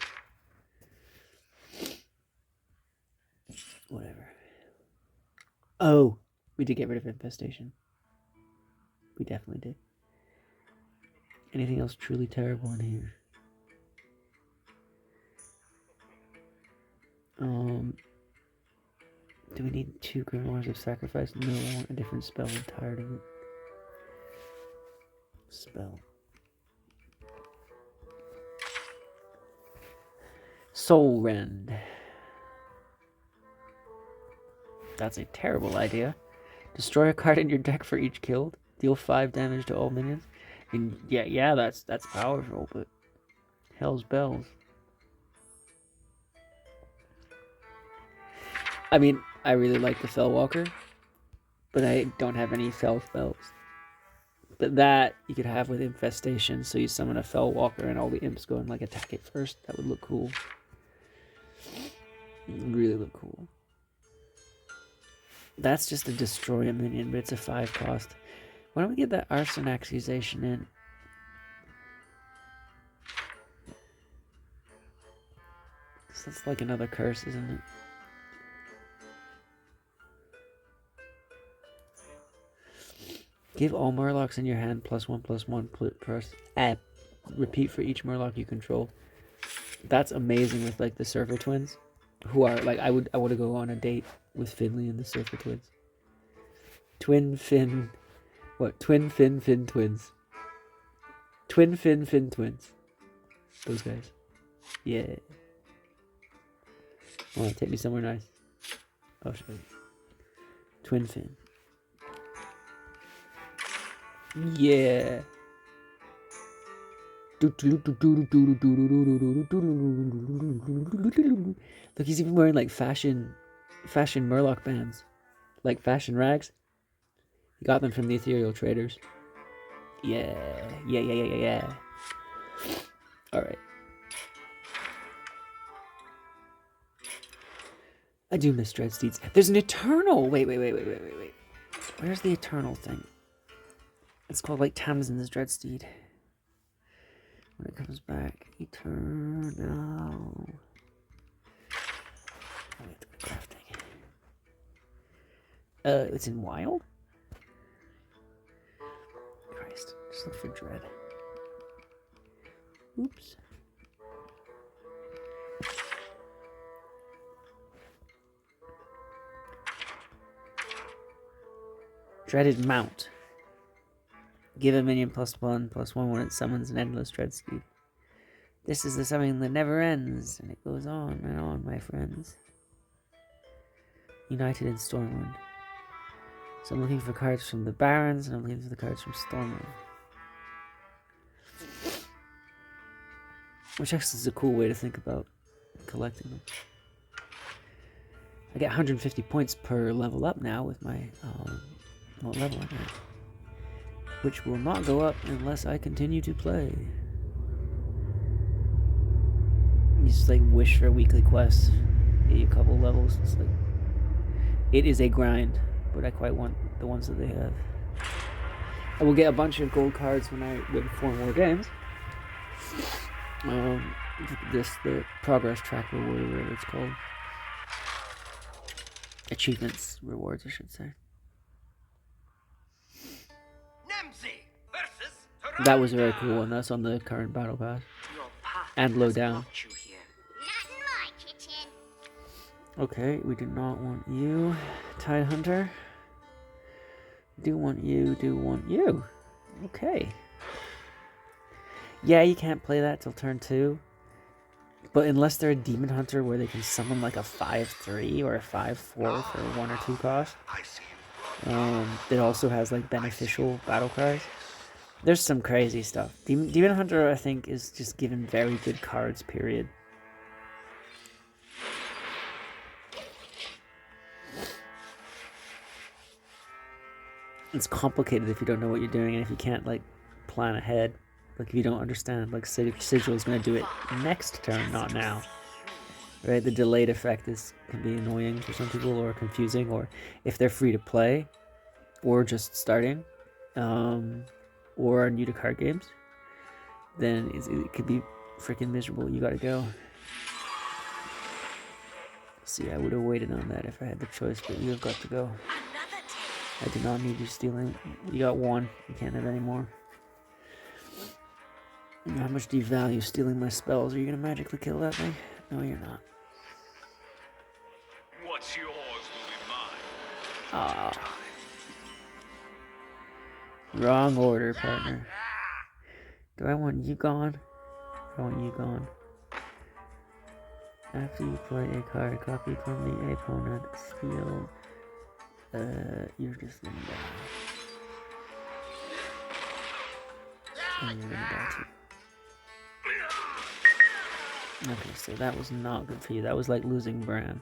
Whatever. Oh, we did get rid of Infestation. We definitely did. Anything else truly terrible in here? Do we need 2 Grimoires of Sacrifice? No, I want a different spell. I'm tired of it. Spell. Soul Rend. That's a terrible idea. Destroy a card in your deck for each killed. Deal 5 damage to all minions. And yeah, that's powerful, but hell's bells. I mean, I really like the Fellwalker, but I don't have any Fell spells. But that you could have with Infestation, so you summon a Fellwalker and all the imps go and like attack it first. That would look cool. It would really look cool. That's just a destroy a minion, but it's a 5 cost. Why don't we get that arson accusation in? So that's like another curse, isn't it? Give all Murlocs in your hand +1/+1 repeat for each Murloc you control. That's amazing with like the Surfer Twins, who are like I want to go on a date with Finley and the Surfer Twins. Twin Fin twins. Twin Fin twins. Those guys. Yeah. Oh, take me somewhere nice. Oh shit. Twin Fin. Yeah. Look, he's even wearing like fashion Murloc bands. Like fashion rags. He got them from the Ethereal Traders. Yeah. Alright. I do miss Dreadsteeds. There's an Eternal! Wait. Where's the Eternal thing? It's called like Tamsin's Dreadsteed. When it comes back. Eternal. Oh, it's crafting. It's in Wild? Christ. Just look for Dread. Oops. Dreaded Mount. Give a minion +1/+1 when it summons an endless Dreadsteed. This is the summoning that never ends, and it goes on and on, my friends. United in Stormwind. So I'm looking for cards from the Barons, and I'm looking for the cards from Stormwind. Which actually is a cool way to think about collecting them. I get 150 points per level up now with my what level I'm at. Which will not go up unless I continue to play. You just like wish for weekly quests, get you a couple levels. It's like it is a grind, but I quite want the ones that they have. I will get a bunch of gold cards when I win 4 more games. The progress track reward, or whatever it's called. Achievements rewards, I should say. That was very cool, and that's on the current battle pass. And low down. Not in my kitchen. Okay, we do not want you, Tide Hunter. Do want you. Okay. Yeah, you can't play that till turn 2. But unless they're a Demon Hunter where they can summon like a 5/3 or a 5/4 for 1 or 2 cost. It also has like beneficial battle cries. There's some crazy stuff. Demon Hunter, I think, is just given very good cards, period. it's complicated if you don't know what you're doing, and if you can't like plan ahead. Like if you don't understand, like Sigil is going to do it next turn, not now. Right? The delayed effect can be annoying for some people, or confusing, or if they're free to play, or just starting, or new to card games, then it could be freaking miserable. You gotta go. See, I would have waited on that if I had the choice, but you have got to go. I do not need you stealing. You got one. You can't have any more. How much do you value stealing my spells? Are you gonna magically kill that thing? No, you're not. What's yours will be mine. Ah. Wrong order, partner. Do I want you gone? I want you gone. After you play a card, copy from the opponent, steal. You're just gonna die. And you're gonna die too. Okay, so that was not good for you. That was like losing Bran.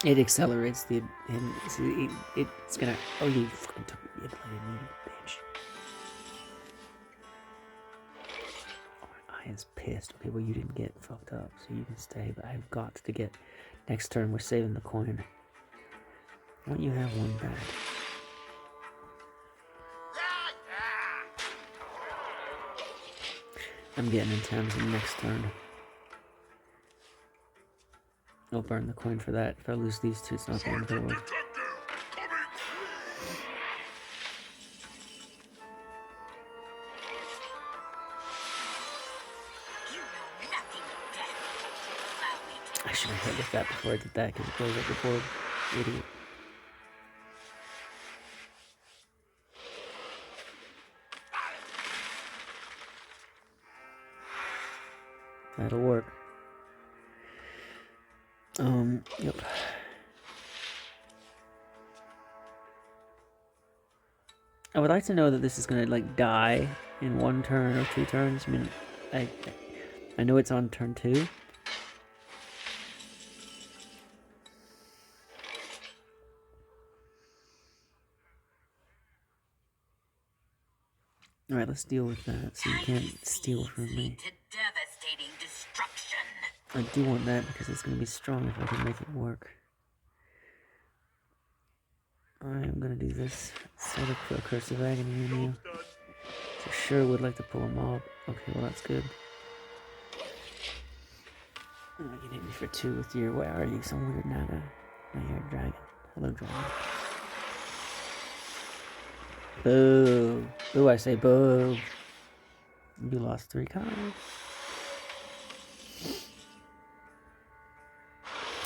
It accelerates him. It's gonna. Oh, you fucking took me, bloody meaty bitch. Oh, my eye is pissed. Okay, well, you didn't get fucked up, so you can stay, but I've got to get. Next turn, we're saving the coin. Why don't you have one back? I'm getting in Tamsin next turn. I'll burn the coin for that. If I lose these two, it's not the end of the world. I should have hit with that before I did that because it goes up the board. Idiot. That'll work. Yep. I would like to know that this is gonna like die in 1 turn or 2 turns. I mean, I know it's on turn 2. All right, let's deal with that. So you can't steal from me. I do want that because it's gonna be strong if I can make it work. I'm gonna do this. Sort of put a curse of agony in you. For sure would like to pull a mob. Okay, well that's good. You can hit me for 2 with your. Where are you? Some weird naga. No, you're a dragon. Hello, dragon. Boo. Boo, I say boo. You lost 3 cards.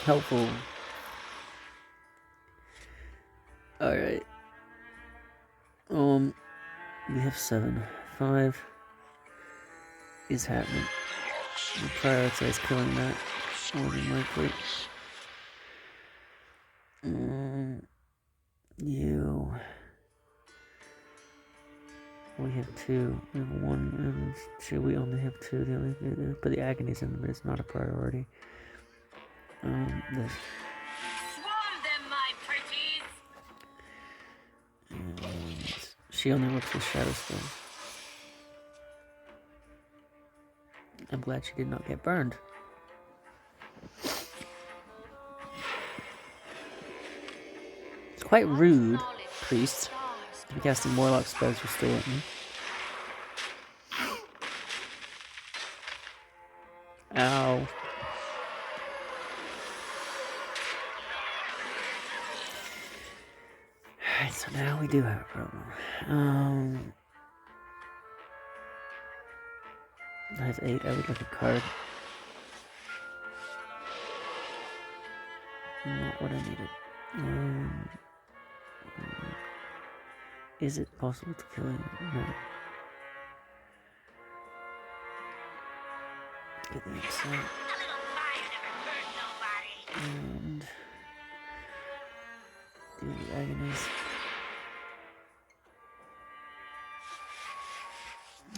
Helpful. Alright. We have 7. 5 is happening. We prioritize killing that more than likely. You. We have 2. We have 1 and 2. We only have 2. The only, but the agony's in, but it's not a priority. This. Swarm them, my pretties! And she only works with shadow spells. I'm glad she did not get burned. It's quite rude, priest, to be casting warlock spells you're still at me. Ow. Alright, so now we do have a problem. I have 8, I would like a card. Not what I needed. Is it possible to kill him? No. Get the insight. And do the agonies.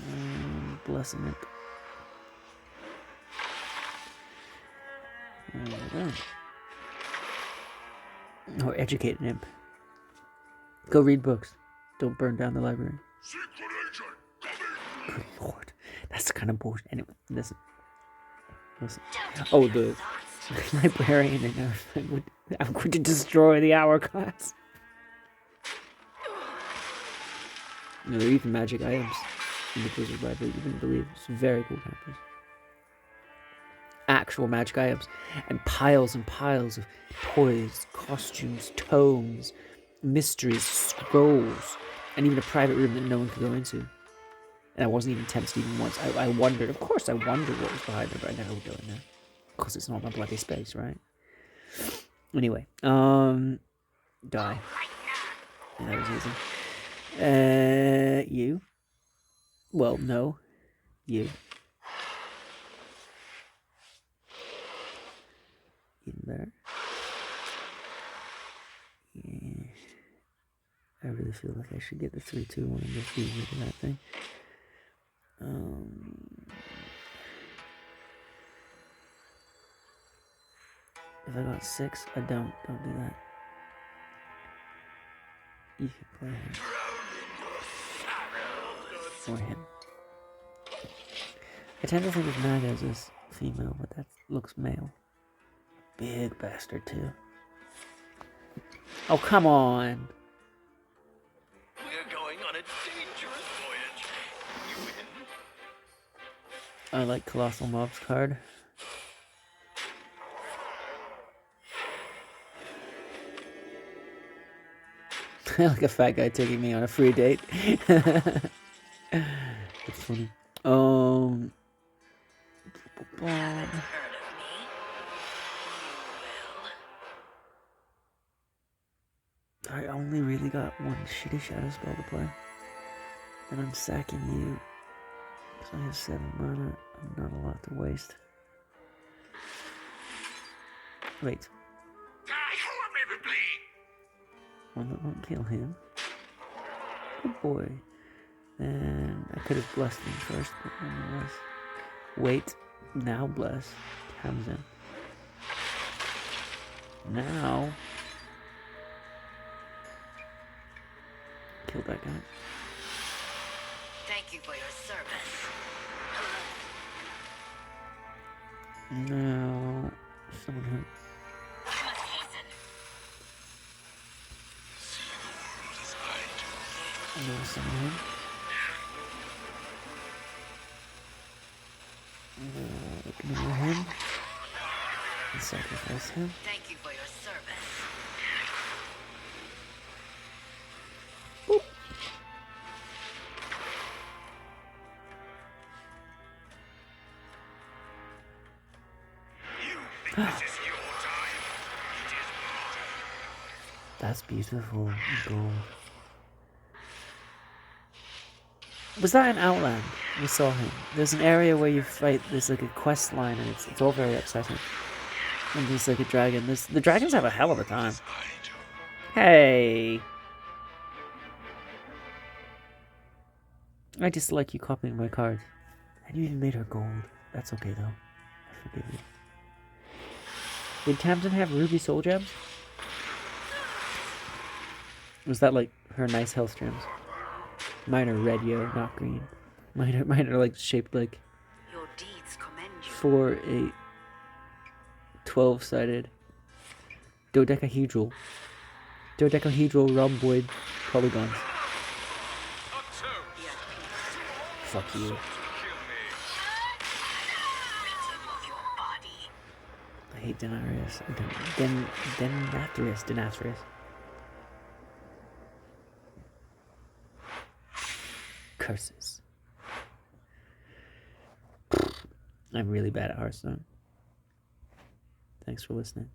And blessing it. Or educate an imp. Go read books. Don't burn down the library. Secret agent, come in. Good lord. That's the kind of bullshit. Anyway, listen. Oh, the librarian and I'm going to destroy the hourglass. No, they're even magic items in the Blizzard library. You wouldn't believe. It's very cool campus. Actual magic items. And piles of toys, costumes, tomes, mysteries, scrolls, and even a private room that no one could go into. And I wasn't even tempted even once. I wondered, of course I wondered what was behind there, but I never would go in there. Because it's not my bloody space, right? Anyway, die. Yeah, that was easy. You? Well, no. You. Even better. Yeah. I really feel like I should get the 3-2-1 and just be rid of that thing. If I got 6, I don't do that. You can play him. Or him. I tend to think of Nagas as female, but that looks male. Big bastard too. Oh, come on. We're going on a dangerous voyage. You win. I like Colossal Mob's card. Like a fat guy taking me on a free date. That's funny. I only really got one shitty shadow spell to play. And I'm sacking you. Because I have 7 mana. I'm not a lot to waste. Wait. One that won't kill him. Good boy. And I could have blessed him first, but nonetheless. Wait. Now bless. Tamsin. Now. Kill that guy. Thank you for your service. Now. Someone who. I must hasten. No, someone who. Ignore him. And sacrifice him. Thank you for your service. Boop. You think this is your time? It is not. That's beautiful. Gold. Was that in Outland? We saw him. There's an area where you fight. There's like a quest line, and it's all very upsetting. And there's like a dragon. The dragons have a hell of a time. Hey. I dislike you copying my card. And you even made her gold. That's okay though. I forgive you. Did Tamsin have ruby soul gems? Was that like her nice health gems? Mine are red, yellow, not green. Mine are like shaped like Your deeds commend you. 4, 8, 12-sided dodecahedral rhomboid polygons. Fuck you. I hate Denarius. Denathrius. Curses. I'm really bad at Hearthstone. Thanks for listening.